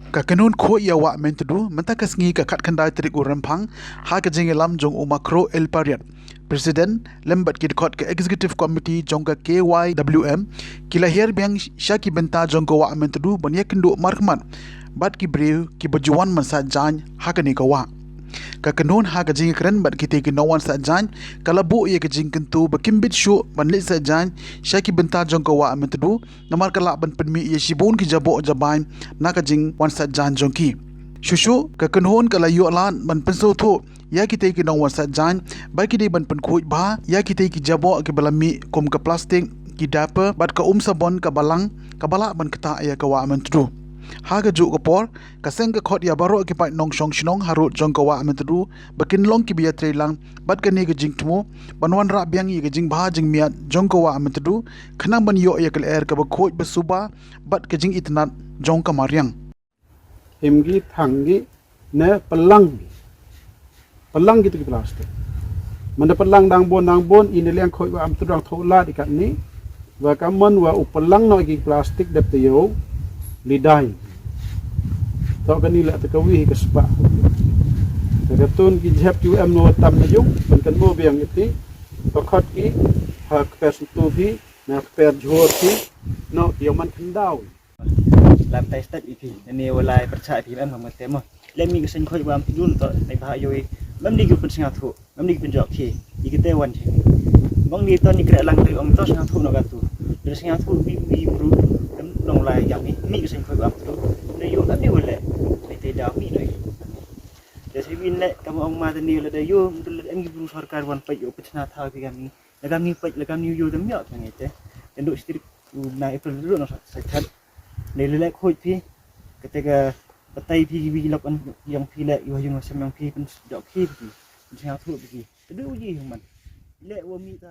Kakanun ko ya Wah Myntdu mentakas ngi ka khat khandai trik urampang ha ka jingelam jong umakro el pariat Presiden lembat kid khot ke Executive Committee jong ka KYWM kila hiar biang shaki bynta jong ko Wah Myntdu banya kendu markman bat ki brew ki bajuan mansa jaiñ ha ka ni ka wa kakanun ha ka jing kren bat kite ki nowan sa jaiñ kalabu ye ka jing kentu bakimbit shu banlit sa jaiñ shaki bynta jong ko Wah Myntdu namar kala ban penmi ye shibun ki jabo jabain na ka jing wan sa jaiñ jong ki shushu kakanun kala yo lan ban penso tho ya kite ki nowan sa jaiñ ba ki de ban pen khuj ba ya kite ki jabo ki balami kum ka plastik ki dapper bat ka sabon ka balang ka bala ban kata ya ka Wah Myntdu haga ju ko por kaseng ka khot ya baro ki pai nong shong shinong harut jong ko Wah Myntdu bakin long ki biya trelang bat ka ni ga jing tmu banwan ra biang yi ga jing ba jing miat jong ko Wah Myntdu khanang ban yo ya kal er ka ba khoj ba suba bat ka jing itnat jong ka maryang himgi thangi ne pelang gitu ki plastik manda pelang dang bon ini liang khoj Wah Myntdu dang thola dikat ni wa kaman wa upelang no ki plastik dap yo lidai tau kan ni la takawi ke sebab tertun ki jap KYWM no tam na yung kan mo biang iti pakhat ki hak pesutu ki na per jhor ki no yang man khandau làm tay step iti ni walai percaya pi am ma tema lemi ke sen khoi Wah Myntdu to ai ba yoi mam ni ku pen singa thu mam ni pen jok ki ikite wan thi bang ni to ni kre lang tu om to singa thu no ga tu dari singa thu bi bru long lai yang ni ke sen khoi Wah Myntdu ne yo am ni wala ni te da mi noi de si win le kam ong ma ni le de yo em gi bru sarkar wan pa yo pechna tha pi kami lagam ni pa lagam ni yo dem ya ngai te enduk stir na april dulu no sa chat le le khoi pi ketika petai pi bi lok an yang pi le yo yung sem yang pi pen jok ki pi singa thu pi du ji man le wo mi ta